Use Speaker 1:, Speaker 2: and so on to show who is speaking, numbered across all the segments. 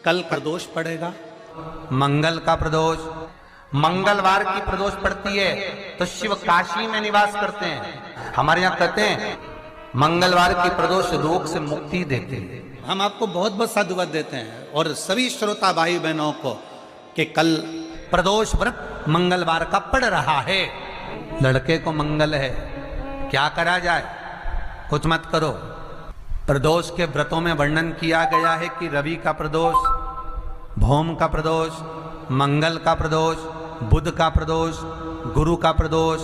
Speaker 1: कल प्रदोष पड़ेगा,
Speaker 2: मंगल का प्रदोष, मंगलवार की प्रदोष पड़ती है तो शिव काशी में निवास करते हैं। हमारे यहाँ कहते हैं मंगलवार की प्रदोष रोग से मुक्ति देते हैं।
Speaker 1: हम आपको बहुत बहुत साधुवाद देते हैं और सभी श्रोता भाई बहनों को कि कल
Speaker 2: प्रदोष व्रत मंगलवार का पड़ रहा है। लड़के को मंगल है, क्या करा जाए, कुछ मत करो। प्रदोष के व्रतों में वर्णन किया गया है कि रवि का प्रदोष, भौम का प्रदोष, मंगल का प्रदोष, बुध का प्रदोष, गुरु का प्रदोष,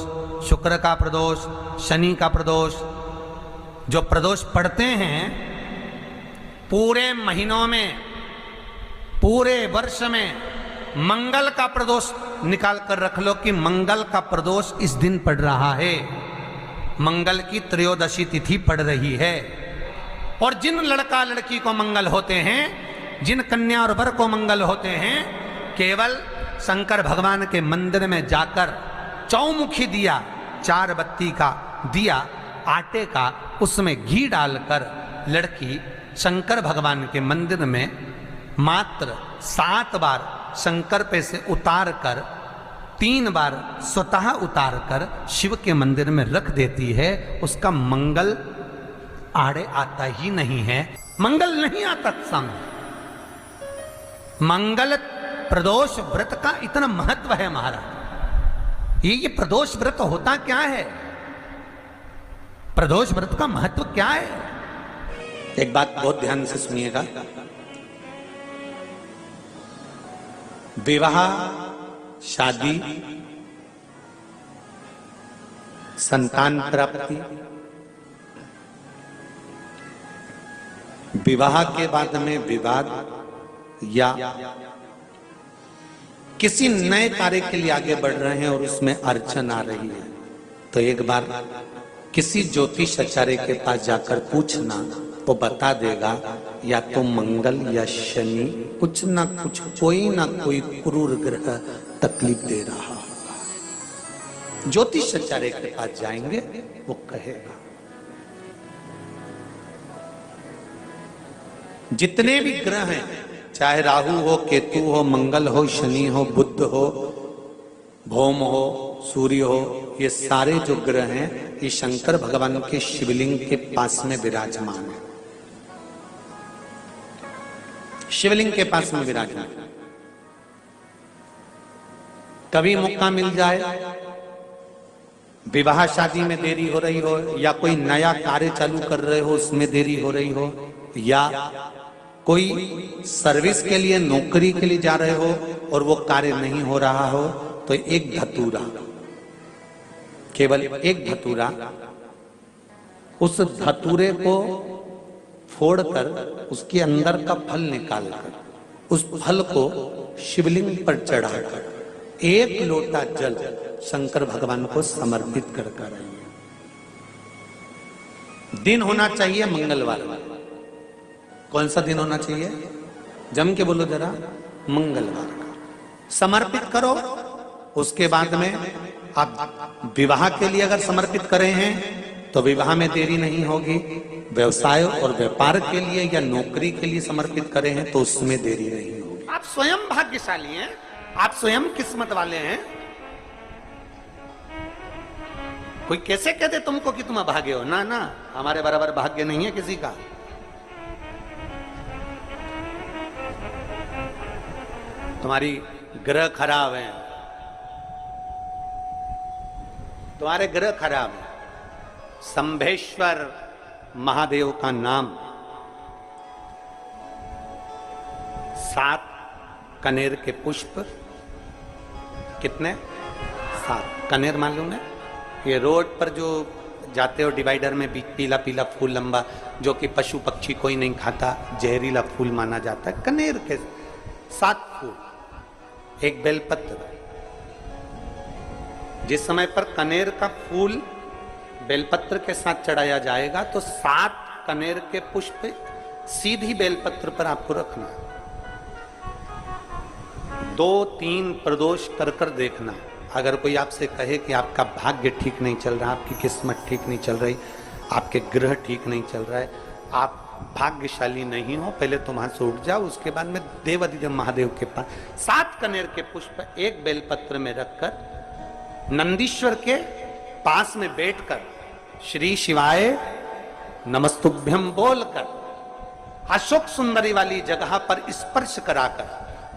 Speaker 2: शुक्र का प्रदोष, शनि का प्रदोष। जो प्रदोष पड़ते हैं पूरे महीनों में, पूरे वर्ष में, मंगल का प्रदोष निकाल कर रख लो कि मंगल का प्रदोष इस दिन पड़ रहा है, मंगल की त्रयोदशी तिथि पड़ रही है। और जिन लड़का लड़की को मंगल होते हैं, जिन कन्या और वर को मंगल होते हैं, केवल शंकर भगवान के मंदिर में जाकर चौमुखी दिया, 4 बत्ती का दिया आटे का, उसमें घी डालकर लड़की शंकर भगवान के मंदिर में मात्र 7 बार शंकर पे से उतार कर, 3 बार स्वतः उतार कर शिव के मंदिर में रख देती है। उसका मंगल आड़े आता ही नहीं है, मंगल नहीं आता सामने। मंगल प्रदोष व्रत का इतना महत्व है महाराज। ये प्रदोष व्रत होता क्या है, प्रदोष व्रत का महत्व क्या है? एक बात बहुत ध्यान से सुनिएगा। विवाह, शादी, संतान प्राप्ति, विवाह के बाद में विवाद या किसी नए कार्य के लिए आगे बढ़ रहे हैं और उसमें अड़चन आ रही है, तो एक बार किसी ज्योतिष आचार्य के पास जाकर पूछना, वो बता देगा या तो मंगल या शनि कुछ ना कुछ, कोई ना कोई क्रूर ग्रह तकलीफ दे रहा होगा। ज्योतिष आचार्य के पास जाएंगे, वो कहेगा। जितने भी ग्रह हैं, चाहे राहु हो, केतु हो, मंगल हो, शनि हो, बुध हो, भौम हो, सूर्य हो, ये सारे जो ग्रह हैं ये शंकर भगवान के शिवलिंग के पास में विराजमान है, शिवलिंग के पास में विराजमान। कभी मौका मिल जाए, विवाह शादी में देरी हो रही हो, या कोई नया कार्य चालू कर रहे हो उसमें देरी हो रही हो, या कोई सर्विस के लिए, नौकरी के लिए जा रहे हो और वो कार्य नहीं हो रहा हो, तो एक धतूरा, केवल एक धतूरा, उस धतूरे को फोड़कर उसके अंदर का फल निकालकर उस फल को शिवलिंग पर चढ़ाकर 1 लोटा जल शंकर भगवान को समर्पित कर कर आइए। दिन होना चाहिए मंगलवार। कौन सा दिन होना चाहिए? जम के बोलो जरा, मंगलवार का समर्पित करो। उसके बाद में आप विवाह के लिए अगर समर्पित करे हैं तो विवाह में देरी नहीं होगी। व्यवसाय और व्यापार के लिए या नौकरी के लिए समर्पित करे हैं तो उसमें देरी नहीं होगी। आप स्वयं भाग्यशाली हैं, आप स्वयं किस्मत वाले हैं। कोई कैसे कहते तुमको कि तुम अभागे हो? ना ना, हमारे बराबर भाग्य नहीं है किसी का। तुम्हारी ग्रह खराब है, तुम्हारे ग्रह खराब है। संभेश्वर महादेव का नाम 7 कनेर के पुष्प, कितने? 7 कनेर मालूम है? ये रोड पर जो जाते हो डिवाइडर में पीला पीला फूल लंबा, जो कि पशु पक्षी कोई नहीं खाता, जहरीला फूल माना जाता है। कनेर के 7 फूल, एक बेलपत्र। जिस समय पर कनेर का फूल बेलपत्र के साथ चढ़ाया जाएगा तो 7 कनेर के पुष्प सीधी बेलपत्र पर आपको रखना। 2-3 प्रदोष कर कर देखना। अगर कोई आपसे कहे कि आपका भाग्य ठीक नहीं चल रहा, आपकी किस्मत ठीक नहीं चल रही, आपके ग्रह ठीक नहीं चल रहा है, आप
Speaker 1: भाग्यशाली नहीं हो, पहले तुम वहां से उठ जाओ, उसके बाद में देवाधिदेव महादेव के पास 7 कनेर के पुष्प एक बेलपत्र में रखकर नंदीश्वर के पास में बैठकर श्री शिवाय नमस्तुभ्यम बोलकर अशोक सुंदरी वाली जगह पर स्पर्श कराकर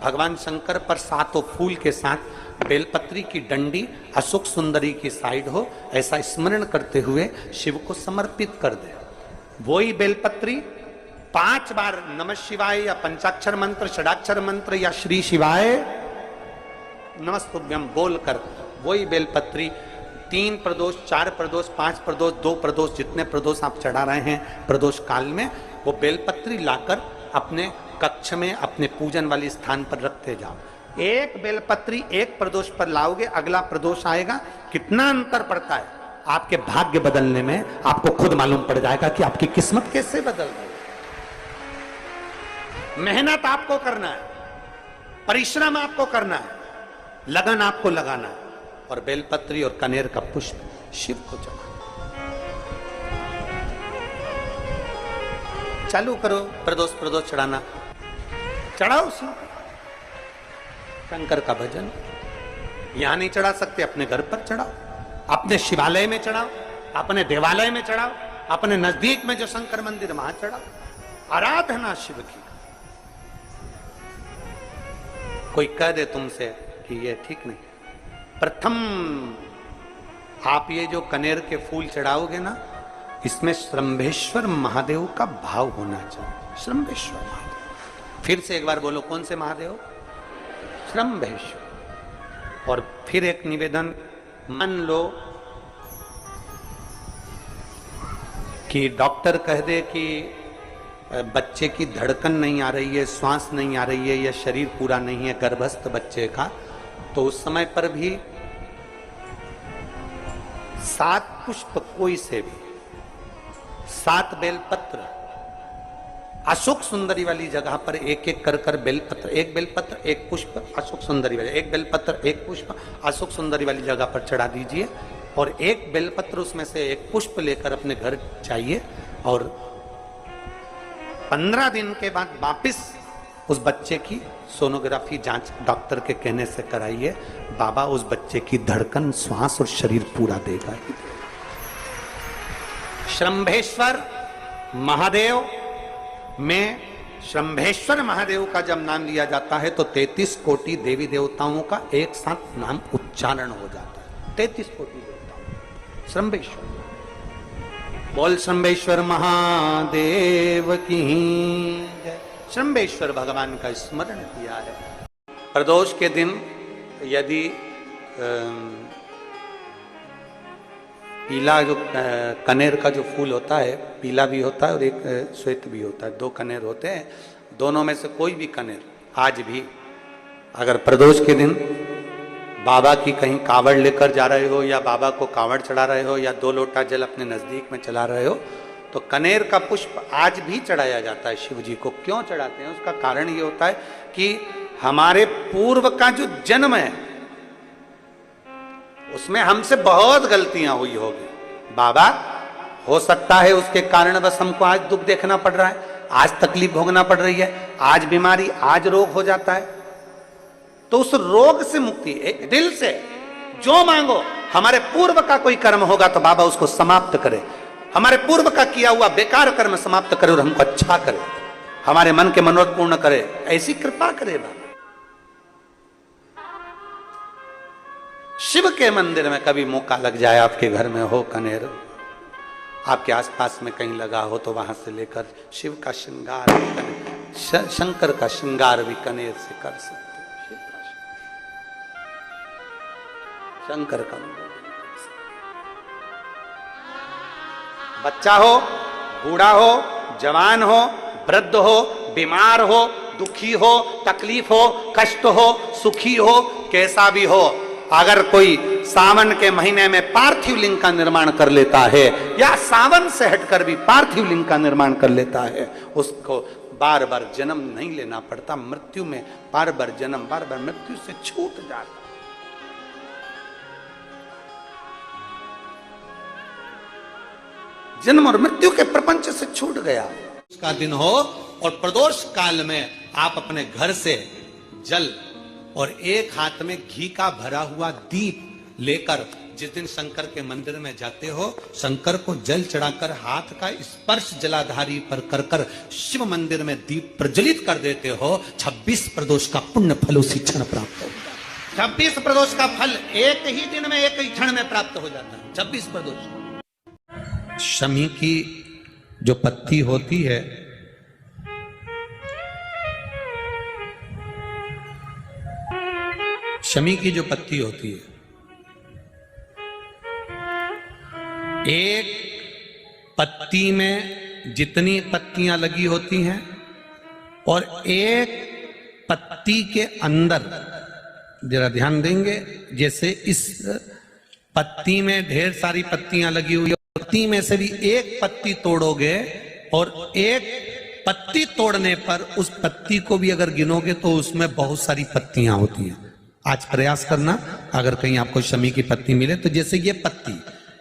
Speaker 1: भगवान शंकर पर 7 फूल के साथ बेलपत्री की डंडी अशोक सुंदरी की साइड हो, ऐसा स्मरण करते हुए शिव को समर्पित कर दे। वही बेलपत्री 5 बार नमः शिवाय या पंचाक्षर मंत्र, षडाक्षर मंत्र या श्री शिवाय नमस्तुभ्यम बोलकर वही बेलपत्री 3 प्रदोष, 4 प्रदोष, 5 प्रदोष, 2 प्रदोष, जितने प्रदोष आप चढ़ा रहे हैं प्रदोष काल में, वो बेलपत्री लाकर अपने कक्ष में अपने पूजन वाले स्थान पर रखते जाओ। एक बेलपत्री एक प्रदोष पर लाओगे, अगला प्रदोष आएगा, कितना अंतर पड़ता है आपके भाग्य बदलने में, आपको खुद मालूम पड़ जाएगा कि आपकी किस्मत कैसे बदल रही है। मेहनत आपको करना है, परिश्रम आपको करना है, लगन आपको लगाना है, और बेलपत्री और कनेर का पुष्प शिव को चढ़ाना। चालू करो प्रदोष प्रदोष चढ़ाना, चढ़ाओ शिव शंकर का भजन। यहां नहीं चढ़ा सकते, अपने घर पर चढ़ाओ, अपने शिवालय में चढ़ाओ, अपने देवालय में चढ़ाओ, अपने नजदीक में जो शंकर मंदिर वहां चढ़ाओ, आराधना शिव की। कोई कह दे तुमसे कि ये ठीक नहीं, प्रथम आप ये जो कनेर के फूल चढ़ाओगे ना, इसमें श्रंभेश्वर महादेव का भाव होना चाहिए। श्रंभेश्वर महादेव, फिर से एक बार बोलो, कौन से महादेव? श्रंभेश्वर। और फिर एक निवेदन, मान लो कि डॉक्टर कह दे कि बच्चे की धड़कन नहीं आ रही है, श्वास नहीं आ रही है, या शरीर पूरा नहीं है गर्भस्थ बच्चे का, तो उस समय पर भी 7 पुष्प कोई से भी, 7 बेलपत्र अशोक सुंदरी वाली जगह पर एक एक कर कर बेलपत्र, एक बेलपत्र एक पुष्प अशोक सुंदरी वाली, एक बेलपत्र एक पुष्प अशोक सुंदरी वाली जगह पर चढ़ा दीजिए, और एक बेलपत्र उसमें से एक पुष्प लेकर अपने घर चाहिए, और 15 दिन के बाद वापिस उस बच्चे की सोनोग्राफी जांच डॉक्टर के कहने से कराइए। बाबा उस बच्चे की धड़कन, श्वास और शरीर पूरा देगा ही। श्रंभेश्वर महादेव में, श्रंभेश्वर महादेव का जब नाम लिया जाता है तो 33 कोटि देवी देवताओं का एक साथ नाम उच्चारण हो जाता है। 33 कोटि देवताओं। श्रंभेश्वर, बोल श्रंभेश्वर महादेव की जय। श्रंभेश्वर भगवान का स्मरण किया है। प्रदोष के दिन यदि पीला जो कनेर का जो फूल होता है, पीला भी होता है और एक श्वेत भी होता है, 2 कनेर होते हैं, दोनों में से कोई भी कनेर आज भी अगर प्रदोष के दिन बाबा की कहीं कावड़ लेकर जा रहे हो, या बाबा को कावड़ चढ़ा रहे हो, या 2 लोटा जल अपने नजदीक में चला रहे हो, तो कनेर का पुष्प आज भी चढ़ाया जाता है शिव जी को। क्यों चढ़ाते हैं? उसका कारण ये होता है कि हमारे पूर्व का जो जन्म है उसमें हमसे बहुत गलतियां हुई होगी। बाबा, हो सकता है उसके कारण बस हमको आज दुख देखना पड़ रहा है, आज तकलीफ भोगना पड़ रही है, आज बीमारी, आज रोग हो जाता है, तो उस रोग से मुक्ति दिल से जो मांगो, हमारे पूर्व का कोई कर्म होगा तो बाबा उसको समाप्त करे, हमारे पूर्व का किया हुआ बेकार कर्म समाप्त करे और हमको अच्छा करे, हमारे मन के मनोरथ पूर्ण करे, ऐसी कृपा करे बाबा। शिव के मंदिर में कभी मौका लग जाए, आपके घर में हो कनेर, आपके आसपास में कहीं लगा हो, तो वहां से लेकर शिव का श्रृंगार, शंकर का श्रृंगार भी कनेर से कर सकते हो। शिव का शंकर का बच्चा हो, बूढ़ा हो, जवान हो, वृद्ध हो, बीमार हो, दुखी हो, तकलीफ हो, कष्ट हो, सुखी हो, कैसा भी हो, अगर कोई सावन के महीने में पार्थिव लिंग का निर्माण कर लेता है, या सावन से हटकर भी पार्थिव लिंग का निर्माण कर लेता है, उसको बार बार जन्म नहीं लेना पड़ता। मृत्यु में बार बार जन्म, बार बार मृत्यु से छूट जाता। जन्म और मृत्यु के प्रपंच से छूट गया।
Speaker 2: का दिन हो और प्रदोष काल में आप अपने घर से जल और एक हाथ में घी का भरा हुआ दीप लेकर जिस दिन शंकर के मंदिर में जाते हो, शंकर को जल चढ़ाकर हाथ का स्पर्श जलाधारी पर कर कर शिव मंदिर में दीप प्रज्वलित कर देते हो, 26 प्रदोष का पुण्य फल उसी क्षण प्राप्त हो जाता है। 26 प्रदोष का फल एक ही दिन में, एक ही क्षण में प्राप्त हो जाता है। 26 प्रदोष। शमी की जो पत्ती होती है, शमी की जो पत्ती होती है, एक पत्ती में जितनी पत्तियां लगी होती हैं और एक पत्ती के अंदर, जरा ध्यान देंगे, जैसे इस पत्ती में ढेर सारी पत्तियां लगी हुई है, पत्ती में से भी एक पत्ती तोड़ोगे और एक पत्ती तोड़ने पर उस पत्ती को भी अगर गिनोगे तो उसमें बहुत सारी पत्तियां होती हैं। आज प्रयास करना, अगर कहीं आपको शमी की पत्ती मिले तो जैसे ये पत्ती,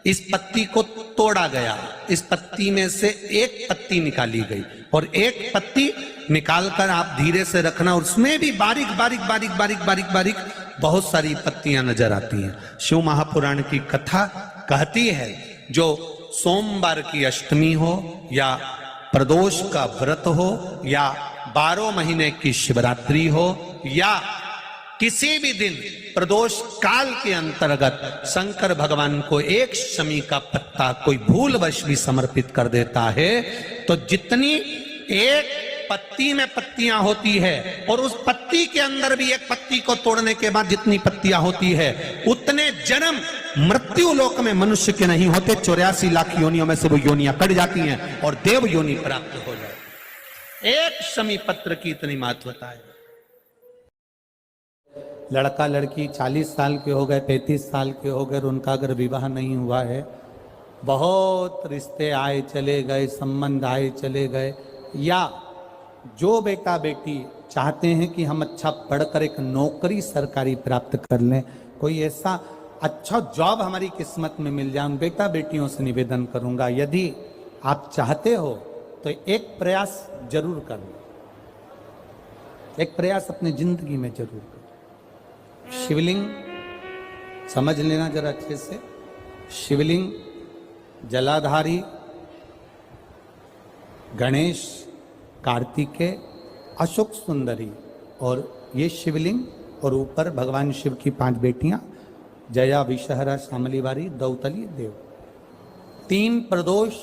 Speaker 2: इस पत्ती को तोड़ा गया, इस पत्ती में से एक पत्ती निकाली गई और एक पत्ती निकालकर आप धीरे से रखना, और उसमें भी बारीक बारीक बारीक बारीक बारीक बारीक बहुत सारी पत्तियां नजर आती हैं। शिव महापुराण की कथा कहती है, जो सोमवार की अष्टमी हो या प्रदोष का व्रत हो या 12 महीने की शिवरात्रि हो या किसी भी दिन प्रदोष काल के अंतर्गत शंकर भगवान को एक शमी का पत्ता कोई भूलवश भी समर्पित कर देता है, तो जितनी एक पत्ती में पत्तियां होती है और उस पत्ती के अंदर भी एक पत्ती को तोड़ने के बाद जितनी पत्तियां होती है, उतने जन्म मृत्यु लोक में मनुष्य के नहीं होते। 84 लाख योनियों में से वो योनियां कट जाती हैं और देव योनि प्राप्त हो जाए। एक शमी पत्र की इतनी महत्वता है। लड़का लड़की 40 साल के हो गए, 35 साल के हो गए, उनका अगर विवाह नहीं हुआ है, बहुत रिश्ते आए चले गए, संबंध आए चले गए, या जो बेटा बेटी चाहते हैं कि हम अच्छा पढ़कर एक नौकरी सरकारी प्राप्त कर लें, कोई ऐसा अच्छा जॉब हमारी किस्मत में मिल जाए, उन बेटा बेटियों से निवेदन करूंगा, यदि आप चाहते हो तो एक प्रयास जरूर करना, एक प्रयास अपनी जिंदगी में जरूर करना। शिवलिंग समझ लेना जरा अच्छे से, शिवलिंग जलाधारी गणेश, कार्तिकेय, अशोक सुंदरी, और ये शिवलिंग, और ऊपर भगवान शिव की 5 बेटियां, जया, विषहरा, शामलीवारी, दौतली, देव। 3 प्रदोष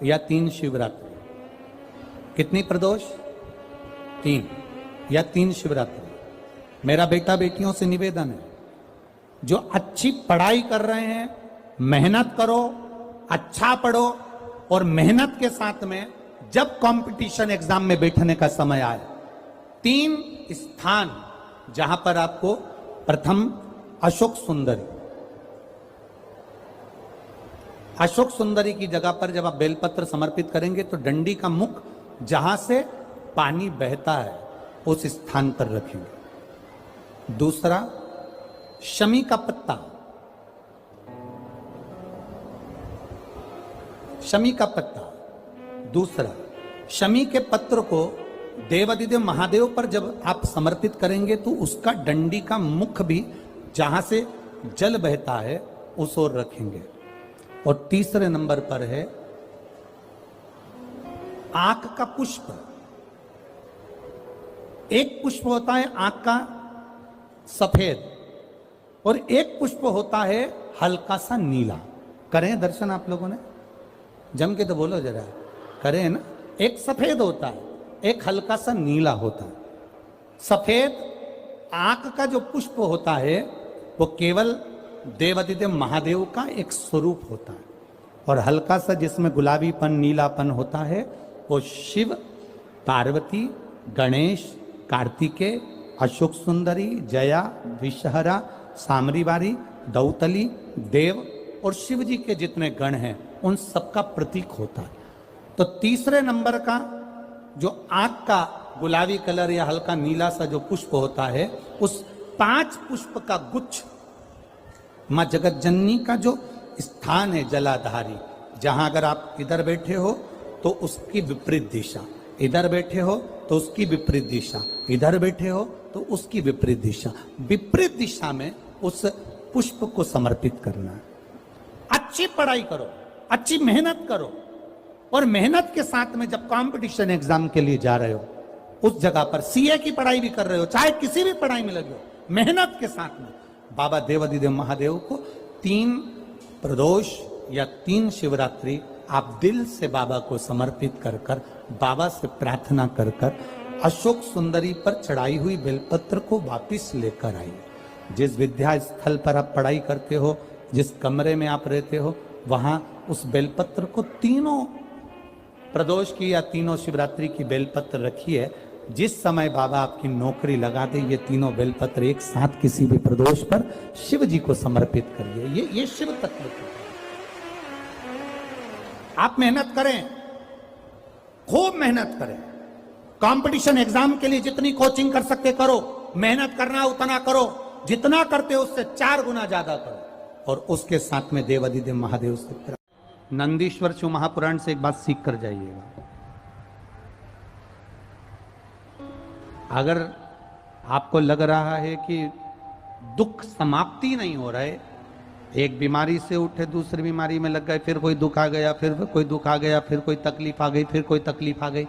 Speaker 2: या 3 शिवरात्रि। कितनी प्रदोष? 3 या 3 शिवरात्रि। मेरा बेटा बेटियों से निवेदन है, जो अच्छी पढ़ाई कर रहे हैं, मेहनत करो, अच्छा पढ़ो, और मेहनत के साथ में जब कंपटीशन एग्जाम में बैठने का समय आए, 3 स्थान जहां पर आपको, प्रथम अशोक सुंदरी, अशोक सुंदरी की जगह पर जब आप बेलपत्र समर्पित करेंगे तो डंडी का मुख जहां से पानी बहता है उस स्थान पर रखेंगे। दूसरा, शमी का पत्ता, शमी का पत्ता। दूसरा, शमी के पत्र को देवादिदेव महादेव पर जब आप समर्पित करेंगे तो उसका डंडी का मुख भी जहां से जल बहता है उस ओर रखेंगे। और तीसरे नंबर पर है आंख का पुष्प। एक पुष्प होता है आंख का सफेद, और एक पुष्प होता है हल्का सा नीला। करें दर्शन आप लोगों ने? जम के तो बोलो जरा, करें ना? एक सफेद होता है, एक हल्का सा नीला होता है। सफेद आंख का जो पुष्प होता है वो केवल देवादिदेव महादेव का एक स्वरूप होता है, और हल्का सा जिसमें गुलाबीपन, नीलापन होता है वो शिव, पार्वती, गणेश, कार्तिकेय, अशोक सुंदरी, जया, विषहरा, सामरीवारी, दौतली, देव और शिव जी के जितने गण हैं उन सबका प्रतीक होता है। तो तीसरे नंबर का जो आंख का गुलाबी कलर या हल्का नीला सा जो पुष्प होता है, उस 5 पुष्प का गुच्छ मां जगत जननी का जो स्थान है जलाधारी, जहां अगर आप इधर बैठे हो तो उसकी विपरीत दिशा, इधर बैठे हो तो उसकी विपरीत दिशा, इधर बैठे हो तो उसकी विपरीत दिशा, विपरीत दिशा में उस पुष्प को समर्पित करना है। अच्छी पढ़ाई करो, अच्छी मेहनत करो, और मेहनत के साथ में जब कंपटीशन एग्जाम के लिए जा रहे हो, उस जगह पर सीए की पढ़ाई भी कर रहे हो, चाहे किसी भी पढ़ाई में लगे हो, मेहनत के साथ में बाबा देवादिदेव महादेव को 3 प्रदोष या 3 शिवरात्रि आप दिल से बाबा को समर्पित कर कर, बाबा से प्रार्थना कर कर, अशोक सुंदरी पर चढ़ाई हुई बेलपत्र को वापिस लेकर आइए। जिस विद्या स्थल पर आप पढ़ाई करते हो, जिस कमरे में आप रहते हो, वहां उस बेलपत्र को 3 प्रदोष की या 3 शिवरात्रि की बेलपत्र रखिए। जिस समय बाबा आपकी नौकरी लगा दे, ये 3 बेलपत्र एक साथ किसी भी प्रदोष पर शिव जी को समर्पित करिए। ये शिव तत्व है। आप मेहनत करें, खूब मेहनत करें, कंपटीशन एग्जाम के लिए जितनी कोचिंग कर सकते करो, मेहनत करना उतना करो, जितना करते हो उससे 4 गुना ज्यादा करो, और उसके साथ में देवादिदेव महादेव से नंदीश्वर शिव महापुराण से एक बात सीख कर जाइएगा। अगर आपको लग रहा है कि दुख समाप्ति नहीं हो रहा है, एक बीमारी से उठे दूसरी बीमारी में लग गए, फिर कोई दुख आ गया, फिर कोई दुख आ गया, फिर कोई तकलीफ आ गई, फिर कोई तकलीफ आ गई,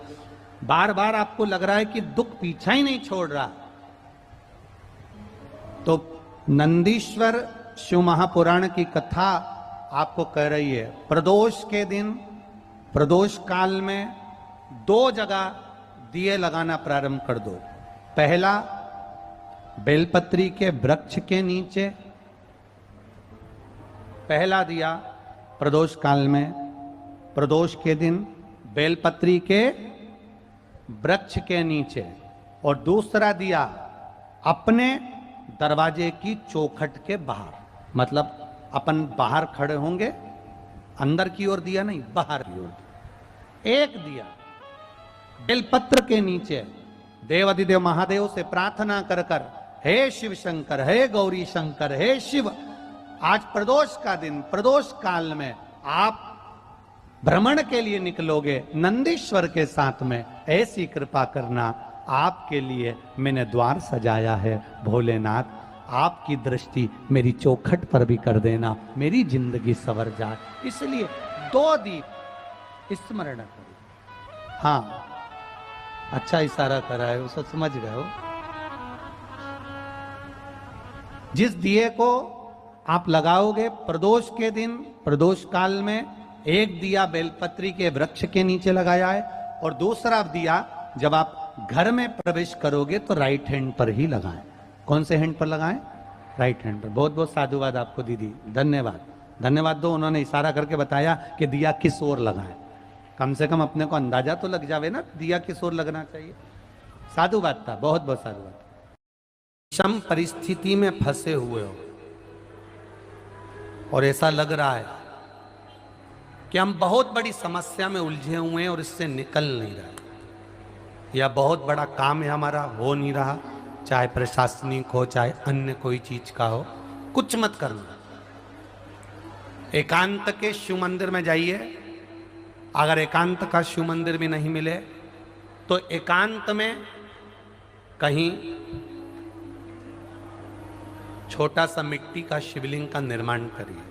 Speaker 2: बार बार आपको लग रहा है कि दुख पीछा ही नहीं छोड़ रहा, तो नंदीश्वर शिव महापुराण की कथा आपको कह रही है, प्रदोष के दिन, प्रदोष काल में 2 जगह दिए लगाना प्रारंभ कर दो। पहला, बेलपत्री के वृक्ष के नीचे पहला दिया प्रदोष काल में, प्रदोष के दिन बेलपत्री के वृक्ष के नीचे, और दूसरा दिया अपने दरवाजे की चौखट के बाहर, मतलब अपन बाहर खड़े होंगे, अंदर की ओर दिया नहीं, बाहर की ओर एक दिया बेलपत्र के नीचे, देवादिदेव महादेव से प्रार्थना कर कर, हे शिव शंकर, हे गौरी शंकर, हे शिव, आज प्रदोष का दिन, प्रदोष काल में आप भ्रमण के लिए निकलोगे नंदीश्वर के साथ में, ऐसी कृपा करना, आपके लिए मैंने द्वार सजाया है भोलेनाथ, आपकी दृष्टि मेरी चौखट पर भी कर देना, मेरी जिंदगी संवर जाए। इसलिए 2 दीप स्मरण करो। हाँ, अच्छा इशारा करा है, उसे समझ गए हो। जिस दिए को आप लगाओगे प्रदोष के दिन, प्रदोष काल में, एक दिया बेलपत्री के वृक्ष के नीचे लगाया है, और दूसरा दिया जब आप घर में प्रवेश करोगे तो राइट हैंड पर ही लगाएं। कौन से हैंड पर लगाएं? राइट हैंड पर। बहुत बहुत साधुवाद आपको दीदी, धन्यवाद, धन्यवाद दो, उन्होंने इशारा करके बताया कि दिया किस ओर लगाएं। कम से कम अपने को अंदाजा तो लग जावे ना, दिया किस ओर लगना चाहिए। साधुवाद था, बहुत बहुत साधुवाद। विषम परिस्थिति में फंसे हुए हो और ऐसा लग रहा है कि हम बहुत बड़ी समस्या में उलझे हुए हैं और इससे निकल नहीं रहा, या बहुत बड़ा काम है हमारा, हो नहीं रहा, चाहे प्रशासनिक हो चाहे अन्य कोई चीज का हो, कुछ मत करना। एकांत के शिव मंदिर में जाइए, अगर एकांत का शिव मंदिर भी नहीं मिले तो एकांत में कहीं छोटा सा मिट्टी का शिवलिंग का निर्माण करिए,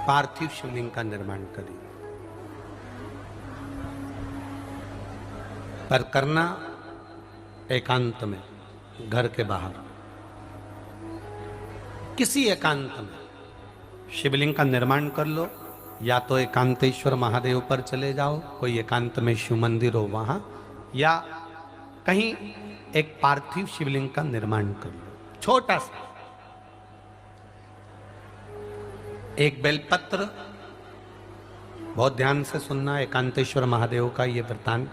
Speaker 2: पार्थिव शिवलिंग का निर्माण करिए, पर करना एकांत में, घर के बाहर किसी एकांत में शिवलिंग का निर्माण कर लो। या तो एकांतेश्वर महादेव पर चले जाओ, कोई एकांत में शिव मंदिर हो वहां, या कहीं एक पार्थिव शिवलिंग का निर्माण कर लो, छोटा सा। एक बेलपत्र, बहुत ध्यान से सुनना, एकांतेश्वर महादेव का ये वृत्तांत।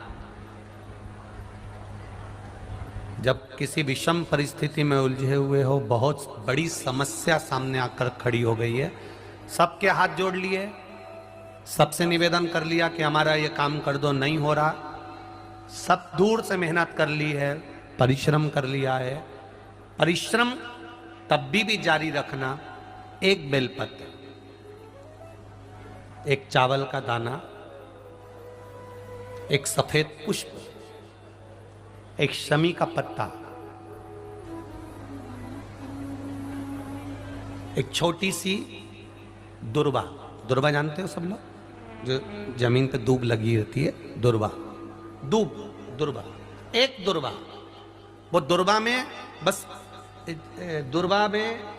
Speaker 2: जब किसी विषम परिस्थिति में उलझे हुए हो, बहुत बड़ी समस्या सामने आकर खड़ी हो गई है, सबके हाथ जोड़ लिए, सबसे निवेदन कर लिया कि हमारा ये काम कर दो, नहीं हो रहा, सब दूर से मेहनत कर ली है, परिश्रम कर लिया है, परिश्रम तब भी जारी रखना। एक बेलपत्र,
Speaker 1: एक चावल का दाना, एक सफेद पुष्प, एक शमी का पत्ता, एक छोटी सी दुर्वा। दुर्वा जानते हो सब लोग, जो जमीन पे दूब लगी होती है, दुर्वा, दुर्वा, एक दुर्वा। वो दुर्वा में बस, दुर्वा में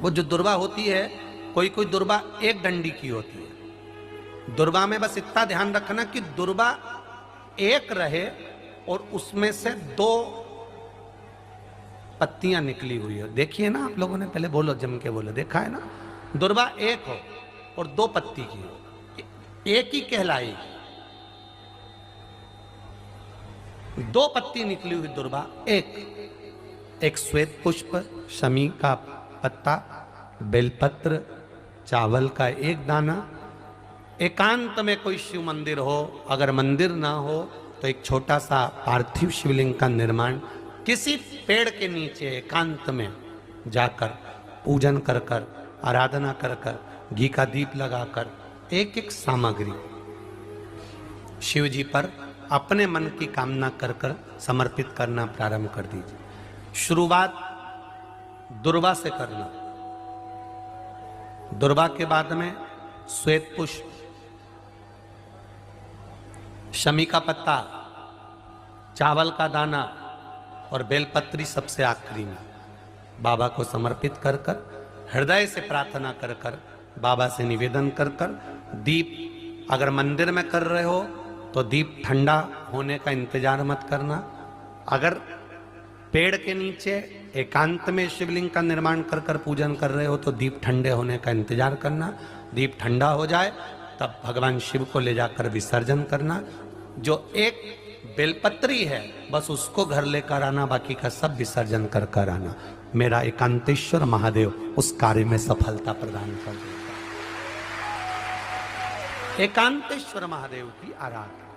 Speaker 1: वो जो दुर्वा होती है, कोई कोई दुर्वा एक डंडी की होती है। दुर्वा में बस इतना ध्यान रखना कि दुर्वा एक रहे और उसमें से 2 पत्तियां निकली हुई है। देखिए ना आप लोगों ने, पहले बोलो, जम के बोलो, देखा है ना? दुर्वा एक हो और 2 पत्ती की हो, एक ही कहलाई। 2 पत्ती निकली हुई दुर्वा, एक श्वेत पुष्प, शमी का पत्ता, बेलपत्र, चावल का एक दाना। एकांत में कोई शिव मंदिर हो, अगर मंदिर ना हो तो एक छोटा सा पार्थिव शिवलिंग का निर्माण किसी पेड़ के नीचे एकांत में जाकर पूजन कर कर, आराधना कर कर, घी का दीप लगाकर एक एक सामग्री शिव जी पर अपने मन की कामना कर कर समर्पित करना प्रारंभ कर दीजिए। शुरुआत दुर्वा से करना। दुर्वा के बाद में श्वेत पुष्प, शमी का पत्ता, चावल का दाना और बेलपत्री सबसे आखिरी में बाबा को समर्पित कर कर, हृदय से प्रार्थना कर कर, बाबा से निवेदन कर कर, दीप अगर मंदिर में कर रहे हो तो दीप ठंडा होने का इंतजार मत करना। अगर पेड़ के नीचे एकांत में शिवलिंग का निर्माण कर कर पूजन कर रहे हो तो दीप ठंडे होने का इंतजार करना। दीप ठंडा हो जाए तब भगवान शिव को ले जाकर विसर्जन करना। जो एक बेलपत्री है बस उसको घर लेकर आना, बाकी का सब विसर्जन कर कर आना। मेरा एकांतेश्वर महादेव उस कार्य में सफलता प्रदान कर देगा। एकांतेश्वर महादेव की आराधना।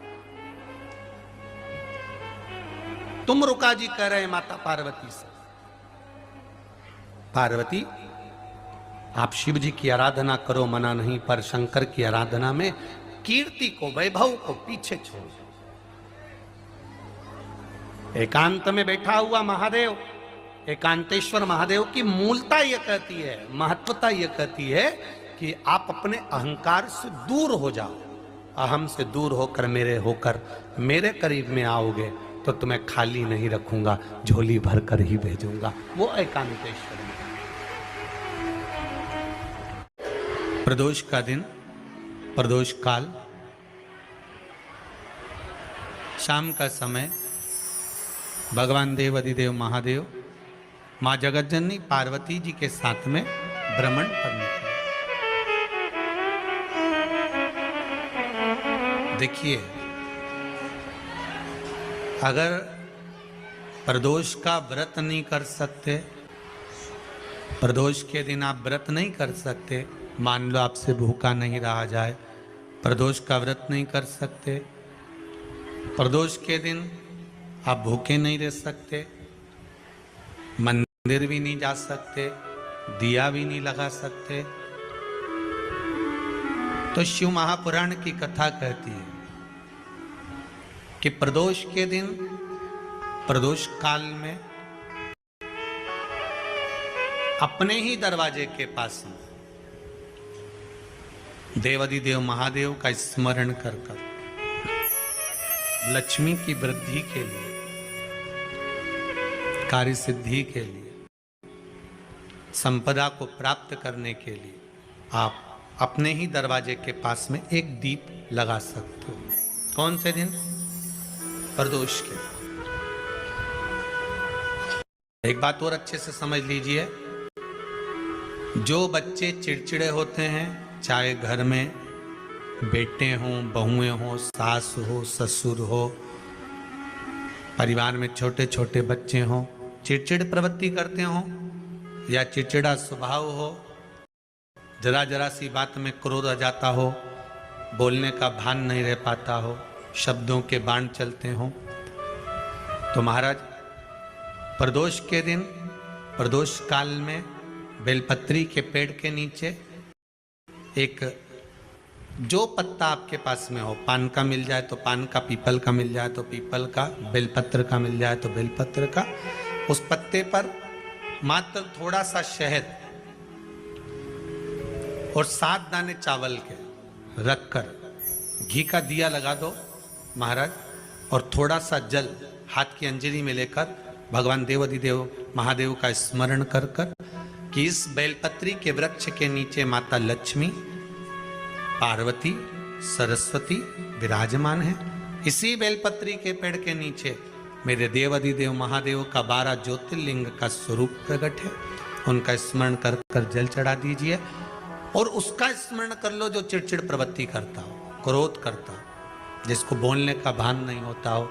Speaker 1: तुम रुका जी कह रहे माता पार्वती से, पार्वती आप शिव जी की आराधना करो, मना नहीं, पर शंकर की आराधना में कीर्ति को, वैभव को पीछे छोड़। एकांत में बैठा हुआ महादेव, एकांतेश्वर महादेव की मूलता यह कहती है, महत्वता यह कहती है कि आप अपने अहंकार से दूर हो जाओ। अहम से दूर होकर मेरे करीब में आओगे तो तुम्हें खाली नहीं रखूंगा, झोली भर कर ही भेजूंगा। वो एकांतेश्वर में। प्रदोष का दिन, प्रदोष काल, शाम का समय, भगवान देव अधिदेव महादेव मां जगतजननी पार्वती जी के साथ में भ्रमण पर निकले। देखिए, अगर प्रदोष का व्रत नहीं कर सकते, प्रदोष के दिन आप व्रत नहीं कर सकते, मान लो आपसे भूखा नहीं रहा जाए, प्रदोष का व्रत नहीं कर सकते, प्रदोष के दिन आप भूखे नहीं रह सकते, मंदिर भी नहीं जा सकते, दिया भी नहीं लगा सकते, तो शिव महापुराण की कथा कहती है कि प्रदोष के दिन, प्रदोष काल में अपने ही दरवाजे के पास में देवाधिदेव महादेव का स्मरण कर कर लक्ष्मी की वृद्धि के लिए, कार्य सिद्धि के लिए, संपदा को प्राप्त करने के लिए आप अपने ही दरवाजे के पास में एक दीप लगा सकते हो। कौन से दिन? प्रदोष के। एक बात और अच्छे से समझ लीजिए, जो बच्चे चिड़चिड़े होते हैं, चाहे घर में बेटे हों, बहुएं हों, सास हो, ससुर हो, परिवार में छोटे छोटे बच्चे हों, चिड़चिड़ प्रवृत्ति करते हों या चिड़चिड़ा स्वभाव हो, जरा जरा सी बात में क्रोध आ जाता हो, बोलने का भान नहीं रह पाता हो, शब्दों के बाण चलते हों, तो महाराज प्रदोष के दिन, प्रदोष काल में बेलपत्री के पेड़ के नीचे
Speaker 2: एक जो पत्ता आपके पास में हो, पान का मिल जाए तो पान का, पीपल का मिल जाए तो पीपल का, बेलपत्र का मिल जाए तो बेलपत्र का, उस पत्ते पर मात्र थोड़ा सा शहद और 7 दाने चावल के रखकर घी का दिया लगा दो महाराज, और थोड़ा सा जल हाथ की अंजलि में लेकर भगवान देवाधिदेव महादेव का स्मरण कर कर कि इस बेलपत्री के वृक्ष के नीचे माता लक्ष्मी, पार्वती, सरस्वती विराजमान है। इसी बेलपत्री के पेड़ के नीचे मेरे देवाधिदेव महादेव का 12 ज्योतिर्लिंग का स्वरूप प्रकट है। उनका स्मरण कर कर जल चढ़ा दीजिए और उसका स्मरण कर लो जो चिड़चिड़ प्रवृत्ति करता हो, क्रोध करता हो, जिसको बोलने का भान नहीं होता हो,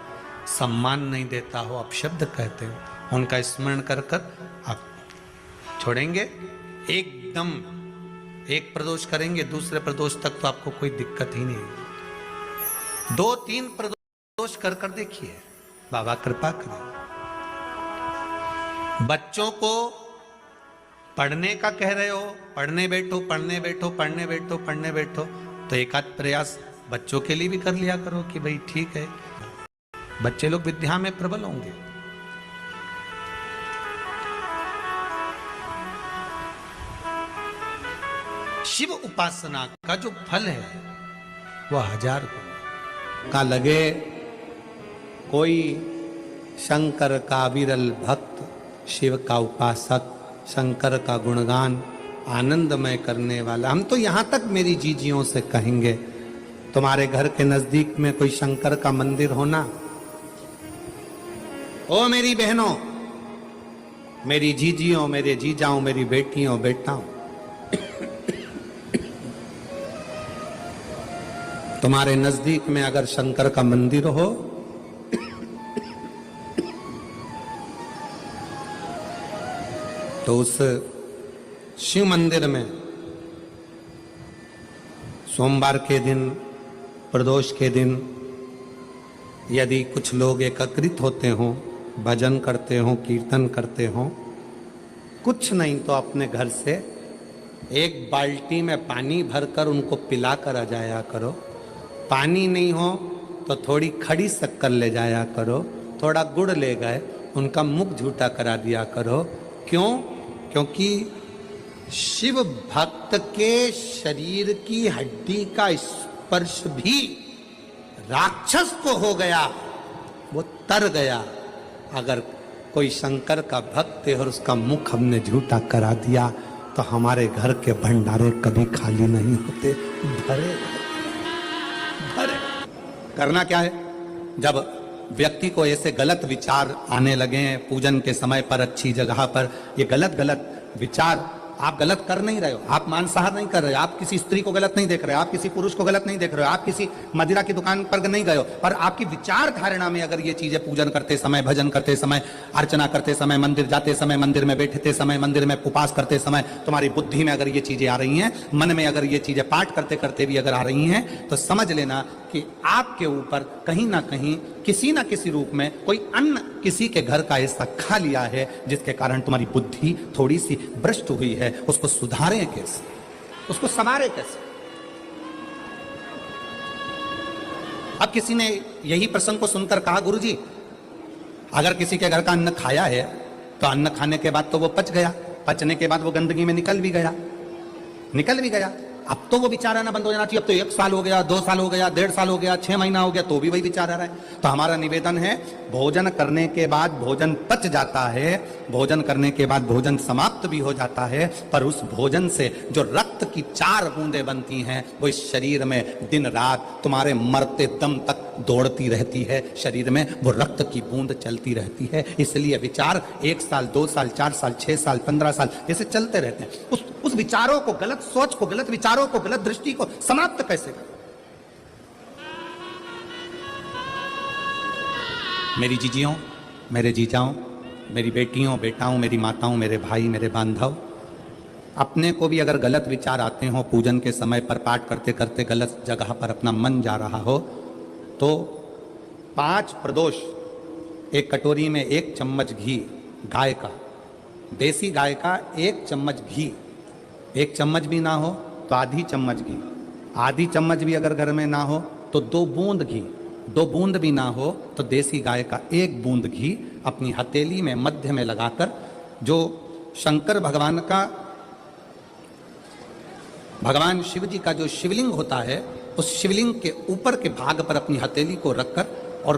Speaker 2: सम्मान नहीं देता हो, अपशब्द कहते हो, उनका स्मरण कर कर आप छोड़ेंगे। एकदम एक प्रदोष करेंगे, दूसरे प्रदोष तक तो आपको कोई दिक्कत ही नहीं। 2-3 प्रदोष कर कर देखिए, बाबा कृपा करें। बच्चों को पढ़ने का कह रहे हो, पढ़ने बैठो, पढ़ने बैठो, पढ़ने बैठो, पढ़ने बैठो, तो एक आध प्रयास बच्चों के लिए भी कर लिया करो कि भाई ठीक है, बच्चे लोग विद्या में प्रबल होंगे। शिव उपासना का जो फल है वह 1000 का लगे। कोई शंकर का विरल भक्त, शिव का उपासक, शंकर का गुणगान आनंदमय करने वाला। हम तो यहां तक मेरी जीजियों से कहेंगे, तुम्हारे घर के नजदीक में कोई शंकर का मंदिर होना, ओ मेरी बहनों, मेरी जीजियों, मेरे जीजाओं, मेरी बेटियों, बेटाओं, तुम्हारे नजदीक में अगर शंकर का मंदिर हो तो उस शिव मंदिर में सोमवार के दिन, प्रदोष के दिन यदि कुछ लोग एकत्रित होते हों, भजन करते हों, कीर्तन करते हों, कुछ नहीं तो अपने घर से एक बाल्टी में पानी भरकर उनको पिला कर आ जाया करो। पानी नहीं हो तो थोड़ी खड़ी शक्कर ले जाया करो, थोड़ा गुड़ ले गए, उनका मुख झूठा करा दिया करो। क्यों? क्योंकि शिव भक्त के शरीर की हड्डी का स्पर्श भी राक्षस को हो गया, वो तर गया। अगर कोई शंकर का भक्त है और उसका मुख हमने झूठा करा दिया तो हमारे घर के भंडारे कभी खाली नहीं होते, भरे भरे। करना क्या है? जब व्यक्ति को ऐसे गलत विचार आने लगे हैं पूजन के समय पर, अच्छी जगह पर, ये गलत गलत विचार, आप गलत कर नहीं रहे हो, आप मांसाहार नहीं कर रहे हो, आप किसी स्त्री को गलत नहीं देख रहे हो, आप किसी पुरुष को गलत नहीं देख रहे हो, आप किसी मदिरा की दुकान पर नहीं गए हो, पर आपकी विचार धारणा में अगर ये चीजें पूजन करते समय, भजन करते समय, अर्चना करते समय, मंदिर जाते समय, मंदिर में बैठते समय, मंदिर में उपवास करते समय तुम्हारी बुद्धि में अगर ये चीजें आ रही हैं, मन में अगर ये चीजें पाठ करते करते भी अगर आ रही हैं, तो समझ लेना कि आपके ऊपर कहीं ना कहीं किसी ना किसी रूप में कोई अन्न किसी के घर का ऐसा खा लिया है जिसके कारण तुम्हारी बुद्धि थोड़ी सी भ्रष्ट हुई है। उसको सुधारें कैसे, उसको संवारें कैसे? अब किसी ने यही प्रसंग को सुनकर कहा, गुरुजी अगर किसी के घर का अन्न खाया है तो अन्न खाने के बाद तो वो पच गया, पचने के बाद वो गंदगी में निकल भी गया, अब तो वो विचार आना बंद हो जाना चाहिए। अब तो 1 साल हो गया, 2 साल हो गया, 1.5 साल हो गया, 6 महीना हो गया, तो भी वही विचार आ रहा है। तो हमारा निवेदन है, भोजन करने के बाद भोजन पच जाता है, भोजन करने के बाद भोजन समाप्त भी हो जाता है, पर उस भोजन से जो रक्त की 4 बूंदें बनती हैं वो इस शरीर में दिन रात तुम्हारे मरते दम तक दौड़ती रहती है, शरीर में वो रक्त की बूंद चलती रहती है। इसलिए विचार 1 साल, 2 साल, 4 साल, 6 साल, 15 साल जैसे चलते रहते हैं। उस विचारों को, गलत सोच को, गलत विचारों को, गलत दृष्टि को समाप्त कैसे करें? मेरी जीजियों, मेरे जीजाओं, मेरी बेटियों, बेटाओं, मेरी माताओं, मेरे भाई, मेरे बांधव, अपने को भी अगर गलत विचार आते हो, पूजन के समय पर पाठ करते करते गलत जगह पर अपना मन जा रहा हो, तो 5 प्रदोष एक कटोरी में 1 चम्मच घी, गाय का, देसी गाय का 1 चम्मच घी, 1 चम्मच भी ना हो
Speaker 1: तो आधी चम्मच भी अगर घर में ना हो तो 2 बूंद घी, 2 बूंद भी ना हो तो देसी गाय का 1 बूंद घी अपनी हथेली में मध्य में लगाकर, जो शंकर भगवान का, भगवान शिव जी का जो शिवलिंग होता है, उस शिवलिंग के ऊपर के भाग पर अपनी हथेली को रखकर, और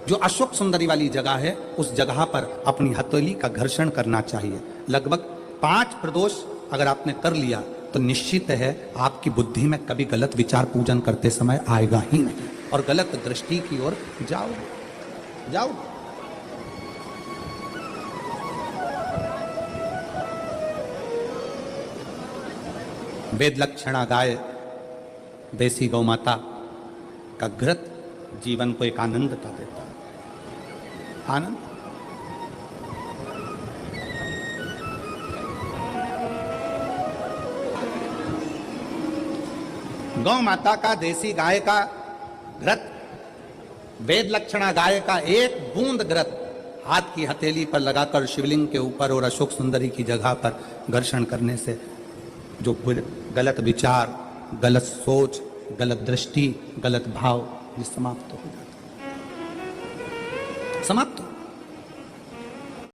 Speaker 1: जो अशोक सुंदरी वाली जगह है उस जगह पर अपनी हथेली का घर्षण करना चाहिए। लगभग 5 प्रदोष अगर आपने कर लिया तो निश्चित है आपकी बुद्धि में कभी गलत विचार पूजन करते समय आएगा ही नहीं, और गलत दृष्टि की ओर जाओ। वेद लक्षणा गाय, देसी गौ माता का घृत जीवन को एक आनंदता देता है। आनंद। गौ माता का, देसी गाय का घृत, वेद लक्षणा गाय का 1 बूंद घृत हाथ की हथेली पर लगाकर शिवलिंग के ऊपर और अशोक सुंदरी की जगह पर घर्षण करने से जो गलत विचार, गलत सोच, गलत दृष्टि, गलत भाव, ये समाप्त हो जाता है, समाप्त।